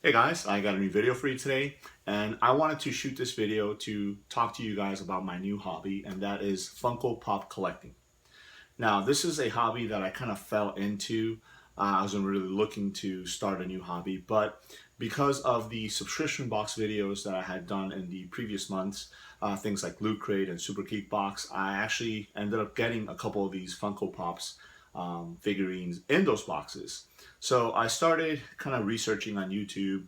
Hey guys, I got a new video for you today, and I wanted to shoot this video to talk to you guys about my new hobby, and that is Funko Pop collecting. Now, this is a hobby that I kind of fell into. I wasn't really looking to start a new hobby, but because of the subscription box videos that I had done in the previous months, things like Loot Crate and Super Geek Box, I actually ended up getting a couple of these Funko Pops figurines in those boxes. So I started kind of researching on YouTube,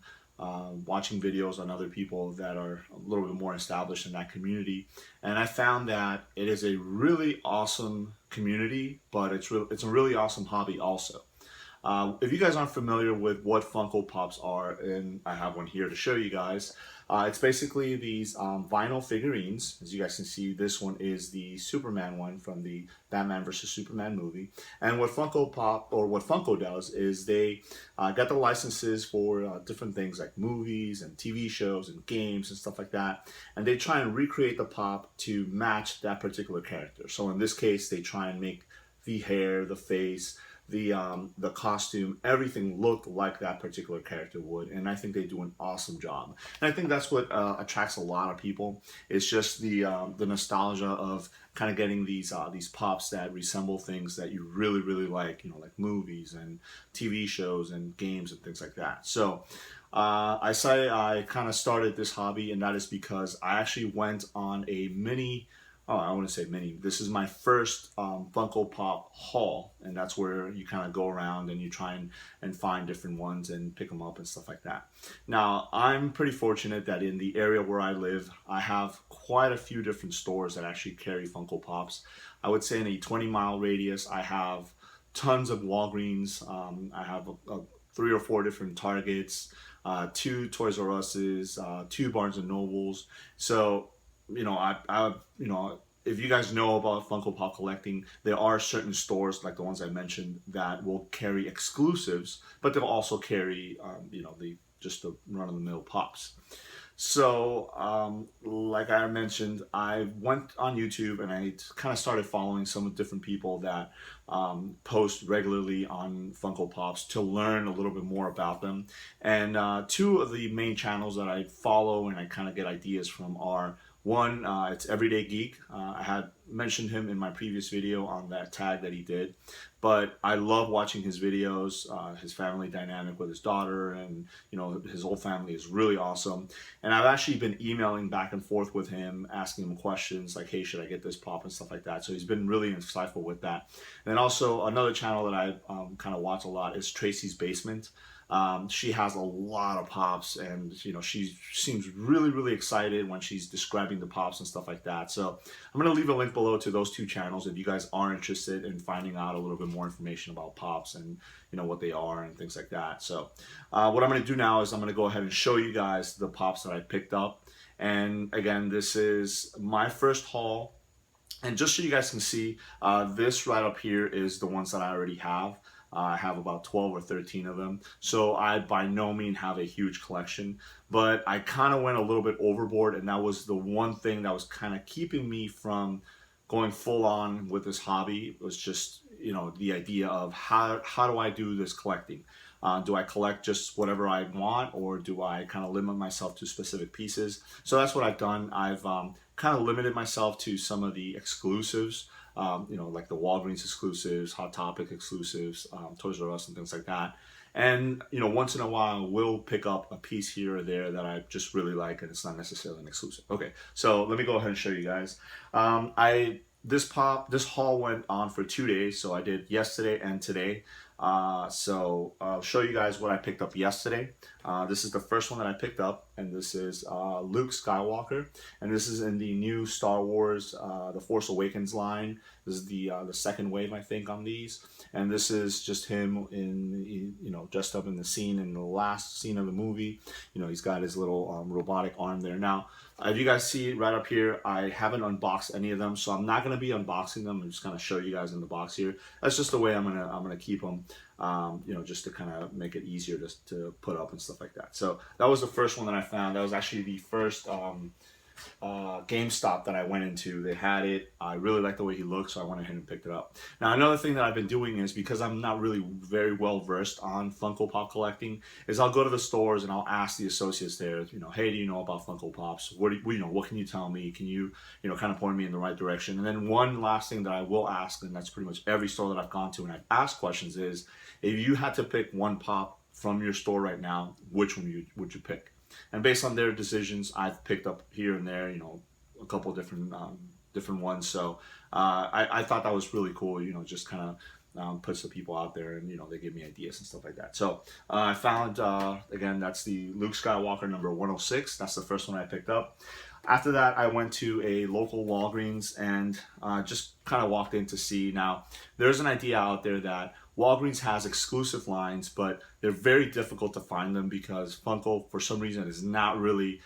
watching videos on other people that are a little bit more established in that community, and I found that it is a really awesome community, but it's a really awesome hobby also. If you guys aren't familiar with what Funko Pops are, and I have one here to show you guys, it's basically these vinyl figurines. As you guys can see, this one is the Superman one from the Batman vs. Superman movie. And what Funko Pop, or what Funko does, is they get the licenses for different things like movies and TV shows and games and stuff like that. And they try and recreate the pop to match that particular character. So in this case, they try and make the hair, the face, the costume, everything looked like that particular character would, and I think they do an awesome job. And I think that's what attracts a lot of people. It's just the nostalgia of kind of getting these pops that resemble things that you really like, like movies and TV shows and games and things like that. So I say I kind of started this hobby, and that is because I actually went on a mini. Oh, I want to say mini. This is my first Funko Pop haul, and that's where you kind of go around and you try and find different ones and pick them up and stuff like that. Now, I'm pretty fortunate that in the area where I live, I have quite a few different stores that actually carry Funko Pops. I would say in a 20-mile radius, I have tons of Walgreens. I have three or four different Targets, two Toys R Us's, two Barnes and Nobles. So if you guys know about Funko Pop collecting, there are certain stores like the ones I mentioned that will carry exclusives, but they'll also carry, the run-of-the-mill pops. So, like I mentioned, I went on YouTube and I kind of started following some of the different people that post regularly on Funko Pops to learn a little bit more about them. And two of the main channels that I follow and I kind of get ideas from are one, it's Everyday Geek. I had mentioned him in my previous video on that tag that he did, but I love watching his videos. His family dynamic with his daughter and his whole family is really awesome. And I've actually been emailing back and forth with him, asking him questions like, "Hey, should I get this pop?" and stuff like that. So he's been really insightful with that. And then also another channel that I kind of watch a lot is Tracy's Basement. She has a lot of pops, and she seems really excited when she's describing the pops and stuff like that. So I'm gonna leave a link below to those two channels if you guys are interested in finding out a little bit more information about pops and what they are and things like that. So what I'm gonna do now is I'm gonna go ahead and show you guys the pops that I picked up. And again, this is my first haul. And just so you guys can see, this right up here is the ones that I already have. I have about 12 or 13 of them. So I by no means have a huge collection, but I kind of went a little bit overboard, and that was the one thing that was kind of keeping me from going full on with this hobby. It was just, the idea of how do I do this collecting? Do I collect just whatever I want, or do I kind of limit myself to specific pieces? So that's what I've done. I've kind of limited myself to some of the exclusives, like the Walgreens exclusives, Hot Topic exclusives, Toys R Us and things like that. And, once in a while, we'll pick up a piece here or there that I just really like, and it's not necessarily an exclusive. Okay, so let me go ahead and show you guys. This haul went on for 2 days, so I did yesterday and today. So I'll show you guys what I picked up yesterday. This is the first one that I picked up, and this is Luke Skywalker, and this is in the new Star Wars The Force Awakens line. This is the second wave, I think, on these, and this is just him dressed up in the scene in the last scene of the movie. He's got his little robotic arm there. Now, if you guys see right up here, I haven't unboxed any of them, so I'm not going to be unboxing them. I'm just going to show you guys in the box here. That's just the way I'm gonna keep them, just to kind of make it easier to put up and stuff like that. So that was the first one that I found. That was actually the first GameStop that I went into. They had it. I really liked the way he looked, so I went ahead and picked it up. Now, another thing that I've been doing is, because I'm not really very well versed on Funko Pop collecting, is I'll go to the stores and I'll ask the associates there, hey, do you know about Funko Pops? What can you tell me? Can you, kind of point me in the right direction? And then one last thing that I will ask, and that's pretty much every store that I've gone to and I've asked questions, is if you had to pick one pop from your store right now, which one would you pick? And based on their decisions, I've picked up here and there, a couple of different ones. So I thought that was really cool. Just kind of puts the people out there, and they give me ideas and stuff like that. So I found again, that's the Luke Skywalker number 106. That's the first one I picked up. After that, I went to a local Walgreens and just kind of walked in to see. Now, there's an idea out there that Walgreens has exclusive lines, but they're very difficult to find them because Funko, for some reason, is not really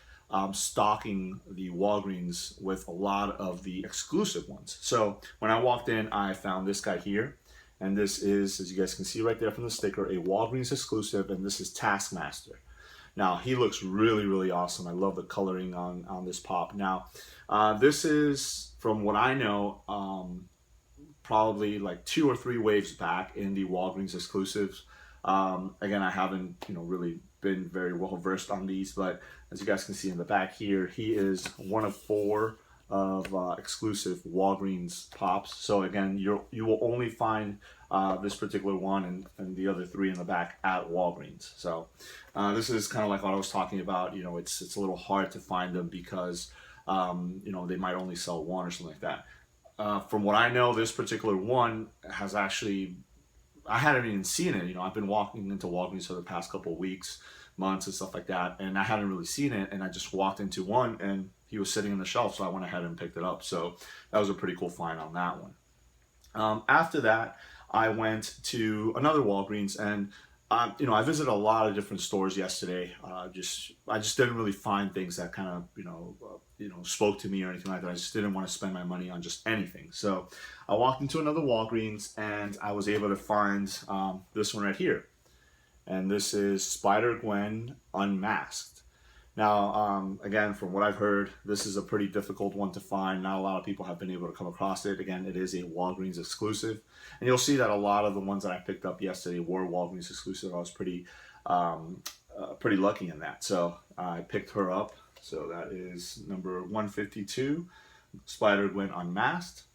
stocking the Walgreens with a lot of the exclusive ones. So when I walked in, I found this guy here. And this is, as you guys can see right there from the sticker, a Walgreens exclusive, and this is Taskmaster. Now, he looks really, really awesome. I love the coloring on this pop. Now, this is, from what I know, probably like 2 or 3 waves back in the Walgreens exclusives. Again, I haven't, really been very well versed on these, but as you guys can see in the back here, he is one of 4 of exclusive Walgreens pops. So again, you will only find this particular one and the other 3 in the back at Walgreens. So this is kind of like what I was talking about. It's a little hard to find them because they might only sell 1 or something like that. From what I know, this particular one has actually, I hadn't even seen it. I've been walking into Walgreens for the past couple of weeks, months and stuff like that, and I hadn't really seen it, and I just walked into one and he was sitting on the shelf, so I went ahead and picked it up. So that was a pretty cool find on that one. After that, I went to another Walgreens, and I visited a lot of different stores yesterday. I just didn't really find things that kind of spoke to me or anything like that. I just didn't want to spend my money on just anything. So I walked into another Walgreens and I was able to find this one right here, and this is Spider-Gwen Unmasked. Now, again, from what I've heard, this is a pretty difficult one to find. Not a lot of people have been able to come across it. Again, it is a Walgreens exclusive. And you'll see that a lot of the ones that I picked up yesterday were Walgreens exclusive. I was pretty lucky in that. So I picked her up. So that is number 152, Spider-Gwen Unmasked.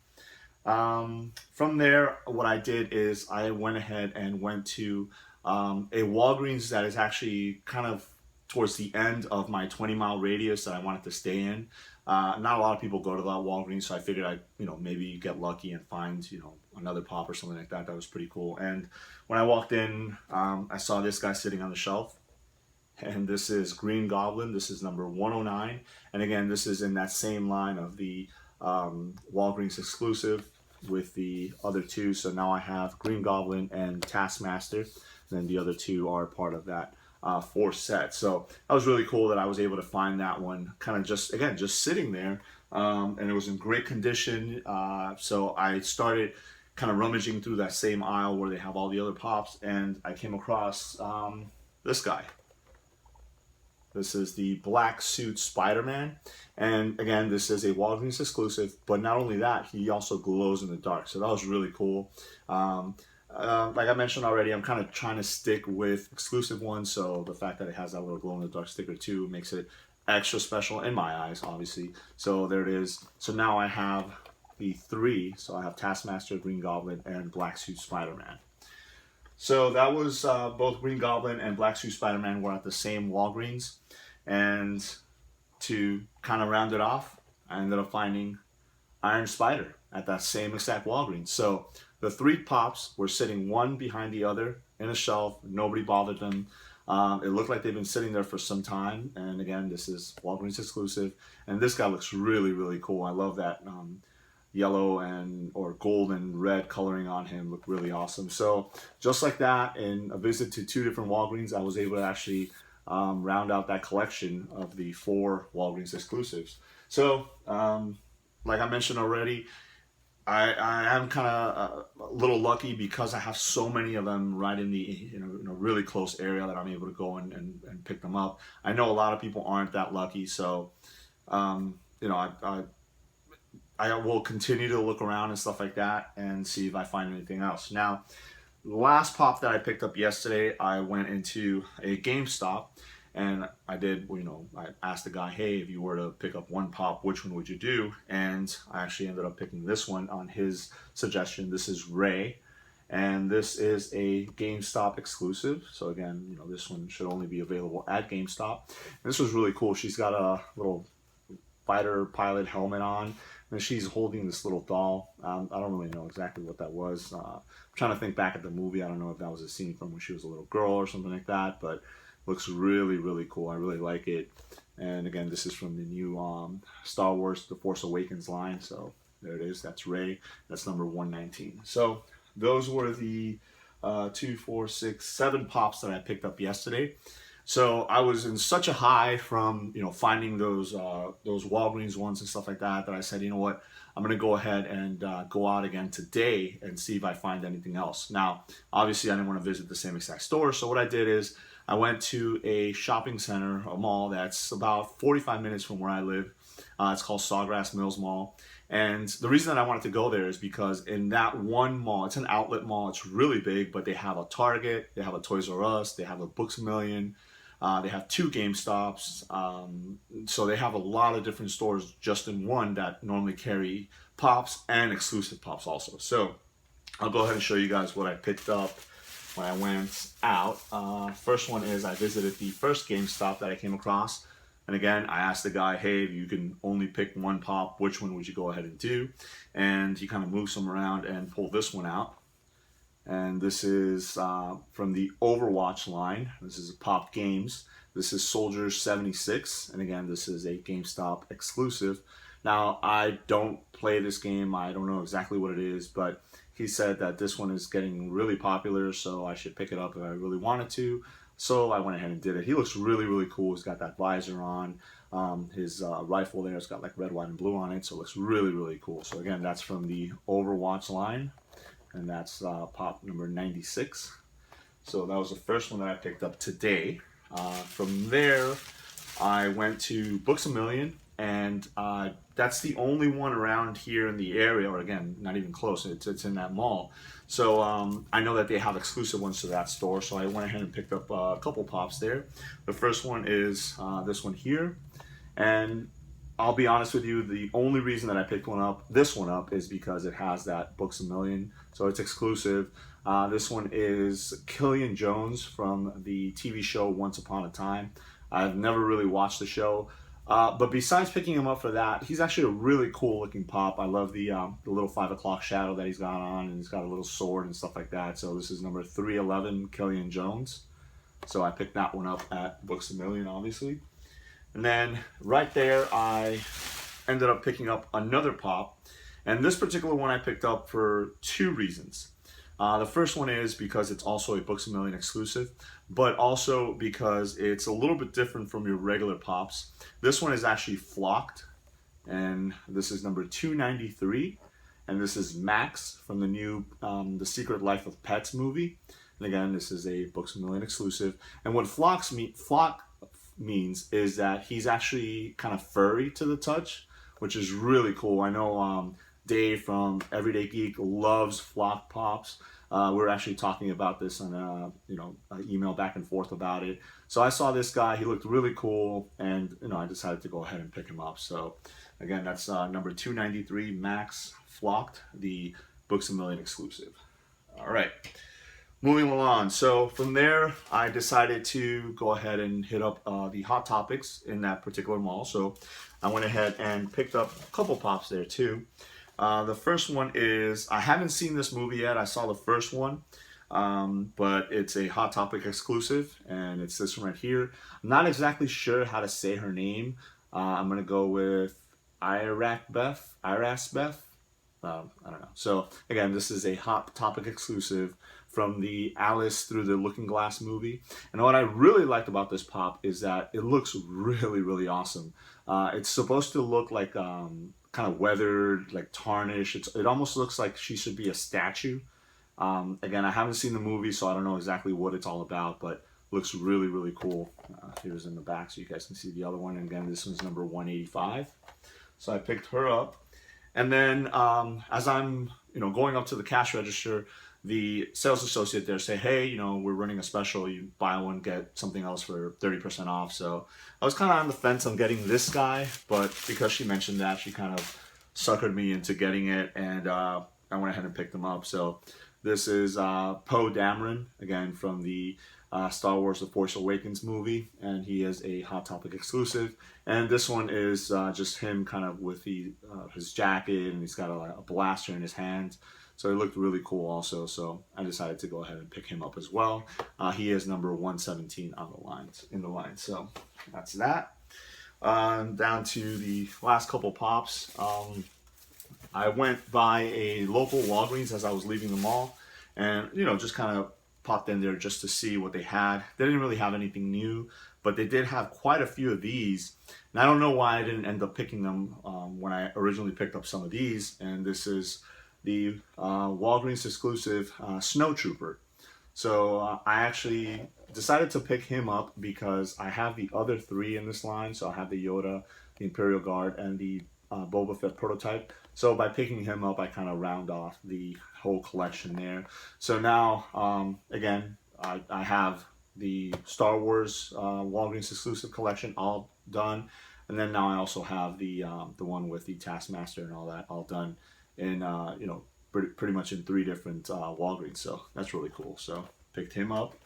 From there, what I did is I went ahead and went to a Walgreens that is actually kind of towards the end of my 20-mile radius that I wanted to stay in. Not a lot of people go to that Walgreens, so I figured I'd, maybe get lucky and find, another pop or something like that. That was pretty cool. And when I walked in, I saw this guy sitting on the shelf, and this is Green Goblin. This is number 109. And again, this is in that same line of the Walgreens exclusive with the other 2. So now I have Green Goblin and Taskmaster, and then the other 2 are part of that 4 set. So that was really cool that I was able to find that one kind of just sitting there, and it was in great condition. So I started kind of rummaging through that same aisle where they have all the other pops, and I came across this guy. This is the black suit Spider-Man, and again, this is a Walgreens exclusive, but not only that, he also glows in the dark, so that was really cool. Like I mentioned already, I'm kind of trying to stick with exclusive ones, so the fact that it has that little glow-in-the-dark sticker too makes it extra special in my eyes, obviously. So there it is. So now I have the 3. So I have Taskmaster, Green Goblin, and Black Suit Spider-Man. So that was both Green Goblin and Black Suit Spider-Man were at the same Walgreens. And to kind of round it off, I ended up finding Iron Spider at that same exact Walgreens. So the 3 pops were sitting one behind the other in a shelf. Nobody bothered them. It looked like they've been sitting there for some time. And again, this is Walgreens exclusive. And this guy looks really, really cool. I love that yellow or gold and red coloring on him. Look really awesome. So just like that, in a visit to 2 different Walgreens, I was able to actually round out that collection of the 4 Walgreens exclusives. So like I mentioned already, I am kind of a little lucky because I have so many of them right in the in a really close area that I'm able to go and pick them up. I know a lot of people aren't that lucky, so you know, I will continue to look around and stuff like that and see if I find anything else. Now, the last pop that I picked up yesterday, I went into a GameStop and I did, you know, I asked the guy, hey, if you were to pick up one pop, which one would you do? And I actually ended up picking this one on his suggestion. This is Ray, and this is a GameStop exclusive. So again, you know, this one should only be available at GameStop. And this was really cool. She's got a little fighter pilot helmet on, and she's holding this little doll. I don't really know exactly what that was. I'm trying to think back at the movie. I don't know if that was a scene from when she was a little girl or something like that, but looks really, really cool. I really like it. And again, this is from the new Star Wars The Force Awakens line. So there it is. That's Rey. That's number 119. So those were the 2, 4, 6, 7 pops that I picked up yesterday. So I was in such a high from, you know, finding those Walgreens ones and stuff like that, that I said, you know what, I'm going to go ahead and go out again today and see if I find anything else. Now, obviously, I didn't want to visit the same exact store. So what I did is I went to a shopping center, a mall that's about 45 minutes from where I live. It's called Sawgrass Mills Mall. And the reason that I wanted to go there is because in that one mall, it's an outlet mall, it's really big, but they have a Target, they have a Toys R Us, they have a Books A Million, they have 2 GameStops. So they have a lot of different stores just in one that normally carry pops and exclusive pops also. So I'll go ahead and show you guys what I picked up when I went out. First one is I visited the first GameStop that I came across. And again, I asked the guy, hey, if you can only pick one pop, which one would you go ahead and do? And he kind of moves them around and pulled this one out. And this is from the Overwatch line. This is Pop Games. This is Soldier 76. And again, this is a GameStop exclusive. Now, I don't play this game. I don't know exactly what it is, but he said that this one is getting really popular, so I should pick it up if I really wanted to. So I went ahead and did it. He looks really, really cool. He's got that visor on. His rifle there has got like red, white, and blue on it, so it looks really, really cool. So again, that's from the Overwatch line, and that's pop number 96. So that was the first one that I picked up today. From there, I went to Books A Million, and that's the only one around here in the area, or again, not even close, it's in that mall. So I know that they have exclusive ones to that store, so I went ahead and picked up a couple pops there. The first one is this one here, and I'll be honest with you, the only reason that I picked this one up, is because it has that Books A Million, so it's exclusive. This one is Killian Jones from the TV show Once Upon a Time. I've never really watched the show. But besides picking him up for that, he's actually a really cool looking pop. I love the little 5 o'clock shadow that he's got on, and he's got a little sword and stuff like that. So this is number 311, Killian Jones. So I picked that one up at Books A Million, obviously. And then right there, I ended up picking up another pop. And this particular one I picked up for 2 reasons. The first one is because it's also a Books A Million exclusive, but also because it's a little bit different from your regular pops. This one is actually flocked, and this is number 293, and this is Max from the new The Secret Life of Pets movie. And again, this is a Books A Million exclusive. And what flock means is that he's actually kind of furry to the touch, which is really cool. I know Dave from Everyday Geek loves flock pops. We were actually talking about this on an email back and forth about it. So I saw this guy, he looked really cool, and I decided to go ahead and pick him up. So again, that's number 293, Max Flocked, the Books A Million exclusive. All right, moving along. So from there, I decided to go ahead and hit up the Hot Topics in that particular mall. So I went ahead and picked up a couple pops there too. The first one is, I haven't seen this movie yet. I saw the first one, but it's a Hot Topic exclusive, and it's this one right here. I'm not exactly sure how to say her name. I'm going to go with Iras Beth. I don't know. So again, this is a Hot Topic exclusive from the Alice Through the Looking Glass movie. And what I really liked about this pop is that it looks really, really awesome. It's supposed to look like kind of weathered, like tarnished. It almost looks like she should be a statue. Again, I haven't seen the movie, so I don't know exactly what it's all about, but looks really, really cool. Here's in the back so you guys can see the other one. And again, this one's number 185. So I picked her up. And then as I'm, going up to the cash register, the sales associate there say, hey, we're running a special. You buy one, get something else for 30% off. So I was kind of on the fence on getting this guy, but because she mentioned that, she kind of suckered me into getting it, and I went ahead and picked them up. So this is Poe Dameron, again from the Star Wars The Force Awakens movie, and he is a Hot Topic exclusive. And this one is just him kind of with his jacket, and he's got a blaster in his hand. So it looked really cool also, so I decided to go ahead and pick him up as well. He is number 117 on the line, so that's that. Down to the last couple pops. I went by a local Walgreens as I was leaving the mall, and just kind of popped in there just to see what they had. They didn't really have anything new, but they did have quite a few of these. And I don't know why I didn't end up picking them when I originally picked up some of these. And this is the Walgreens exclusive Snow Trooper. So I actually decided to pick him up because I have the other three in this line. So I have the Yoda, the Imperial Guard, and the Boba Fett prototype. So by picking him up, I kind of round off the whole collection there. So now, again, I have the Star Wars Walgreens exclusive collection all done, and then now I also have the one with the Taskmaster and all that all done in pretty much in 3 different Walgreens. So that's really cool. So picked him up.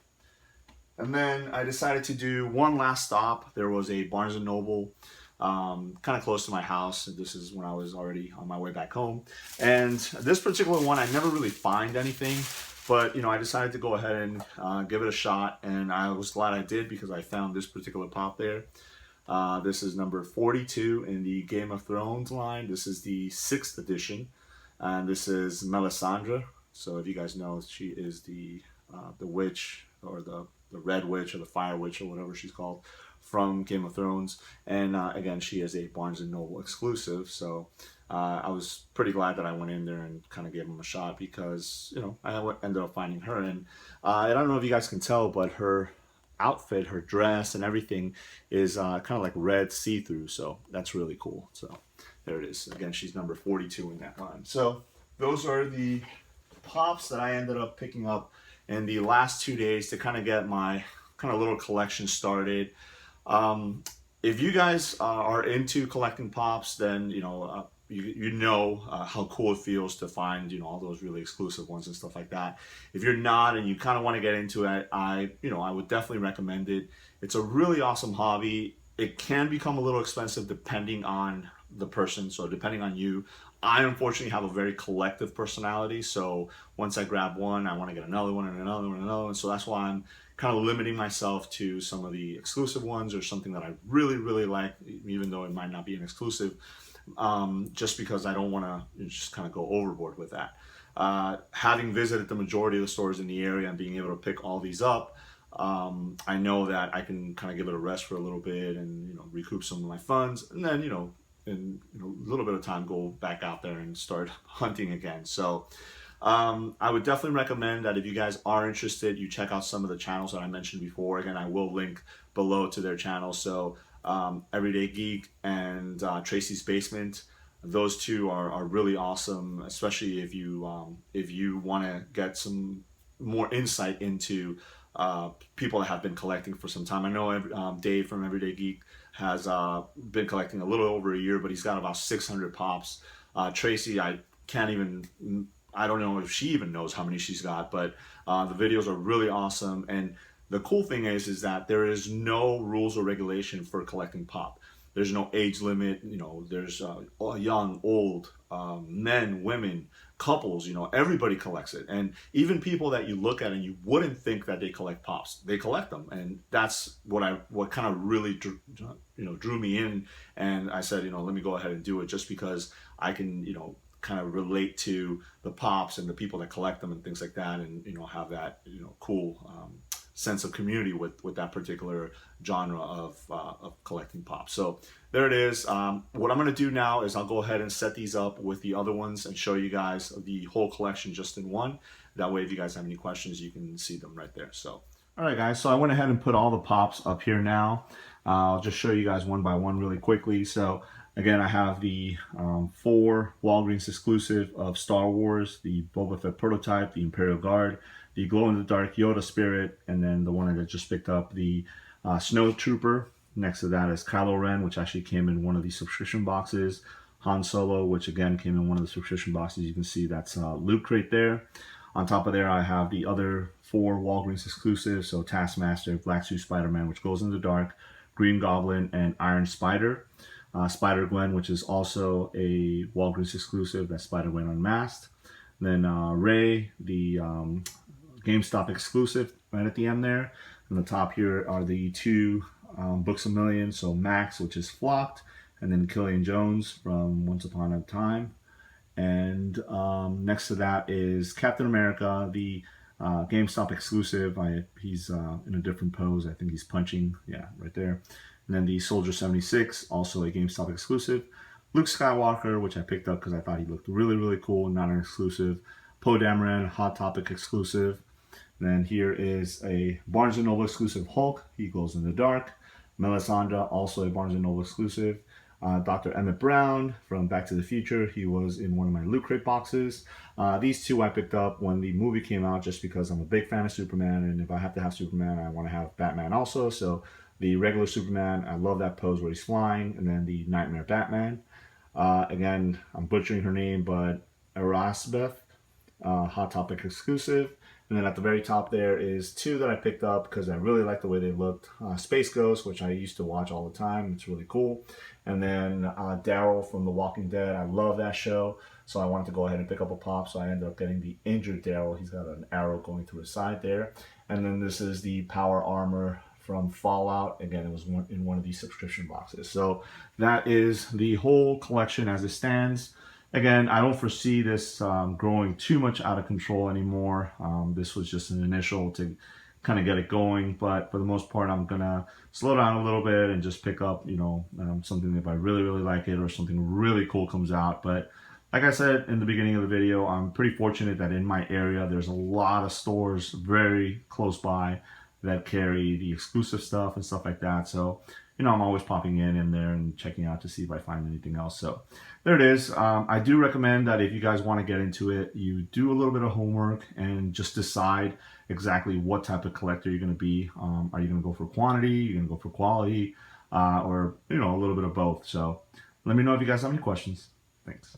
And then I decided to do one last stop. There was a Barnes & Noble kind of close to my house. This is when I was already on my way back home. And this particular one, I never really find anything. But, I decided to go ahead and give it a shot. And I was glad I did because I found this particular pop there. This is number 42 in the Game of Thrones line. This is the 6th edition. And this is Melisandre. So if you guys know, she is the witch, or the Red Witch, or the Fire Witch, or whatever she's called, from Game of Thrones. And again, she is a Barnes & Noble exclusive. So I was pretty glad that I went in there and kind of gave them a shot because, I ended up finding her. And I don't know if you guys can tell, but her outfit, her dress, and everything is kind of like red see-through. So that's really cool. So there it is. Again, she's number 42 in that line. So those are the pops that I ended up picking up in the last 2 days to kind of get my kind of little collection started. If you guys are into collecting pops, then you know how cool it feels to find all those really exclusive ones and stuff like that. If you're not and you kind of want to get into it, I would definitely recommend it. It's a really awesome hobby. It can become a little expensive depending on the person, so depending on you. I unfortunately have a very collective personality, so once I grab one, I want to get another one and another one and another one. So that's why I'm kind of limiting myself to some of the exclusive ones or something that I really, really like, even though it might not be an exclusive, just because I don't want to just kind of go overboard with that. Having visited the majority of the stores in the area and being able to pick all these up, I know that I can kind of give it a rest for a little bit and recoup some of my funds, and then in a little bit of time go back out there and start hunting again. So I would definitely recommend that if you guys are interested, you check out some of the channels that I mentioned before. Again, I will link below to their channels. So Everyday Geek and Tracy's Basement, those two are really awesome, especially if you want to get some more insight into people that have been collecting for some time. I know Dave from Everyday Geek has been collecting a little over a year, but he's got about 600 pops. Tracy, I don't know if she even knows how many she's got, but the videos are really awesome. And the cool thing is that there is no rules or regulation for collecting pop. There's no age limit. There's young, old, men, women, couples. Everybody collects it, and even people that you look at and you wouldn't think that they collect pops, they collect them, and that's what kind of really drew me in. And I said, let me go ahead and do it just because I can kind of relate to the pops and the people that collect them and things like that, and have that cool sense of community with that particular genre of collecting pops. So there it is. What I'm going to do now is I'll go ahead and set these up with the other ones and show you guys the whole collection just in one. That way, if you guys have any questions, you can see them right there. So, all right, guys. So I went ahead and put all the pops up here now. I'll just show you guys one by one really quickly. So Again, I have the 4 Walgreens exclusive of Star Wars, the Boba Fett prototype, the Imperial Guard, the glow-in-the-dark Yoda Spirit, and then the one I just picked up, the Snow Trooper. Next to that is Kylo Ren, which actually came in one of the subscription boxes. Han Solo, which again came in one of the subscription boxes. You can see that's Luke right there. On top of there, I have the other 4 Walgreens exclusives, so Taskmaster, Black Suit Spider-Man, which goes in the dark, Green Goblin, and Iron Spider. Spider-Gwen, which is also a Walgreens exclusive, that's Spider-Gwen Unmasked. Then Ray, the GameStop exclusive, right at the end there. And the top here are the 2 Books A Million, so Max, which is flocked, and then Killian Jones from Once Upon a Time. And next to that is Captain America, the GameStop exclusive. He's in a different pose. I think he's punching. Yeah, right there. And then the Soldier 76, also a GameStop exclusive. Luke Skywalker, which I picked up because I thought he looked really, really cool, not an exclusive. Poe Dameron, Hot Topic exclusive. And then here is a Barnes & Noble exclusive Hulk. He glows in the dark. Melisandre, also a Barnes & Noble exclusive. Dr. Emmett Brown from Back to the Future. He was in one of my Loot Crate boxes. These 2 I picked up when the movie came out just because I'm a big fan of Superman, and if I have to have Superman, I want to have Batman also. So the regular Superman, I love that pose where he's flying, and then the Nightmare Batman. Again, I'm butchering her name, but Erasbeth, Hot Topic exclusive. And then at the very top there is 2 that I picked up because I really like the way they looked. Space Ghost, which I used to watch all the time. It's really cool. And then Daryl from The Walking Dead. I love that show. So I wanted to go ahead and pick up a pop. So I ended up getting the injured Daryl. He's got an arrow going through his side there. And then this is the Power Armor from Fallout. Again, it was in one of these subscription boxes. So that is the whole collection as it stands. Again, I don't foresee this growing too much out of control anymore. This was just an initial to kind of get it going, but for the most part, I'm gonna slow down a little bit and just pick up, something if I really, really like it or something really cool comes out. But like I said in the beginning of the video, I'm pretty fortunate that in my area, there's a lot of stores very close by that carry the exclusive stuff and stuff like that. So, I'm always popping in there and checking out to see if I find anything else. So there it is. I do recommend that if you guys want to get into it, you do a little bit of homework and just decide exactly what type of collector you're going to be. Are you going to go for quantity? You're going to go for quality? Or, a little bit of both. So let me know if you guys have any questions. Thanks.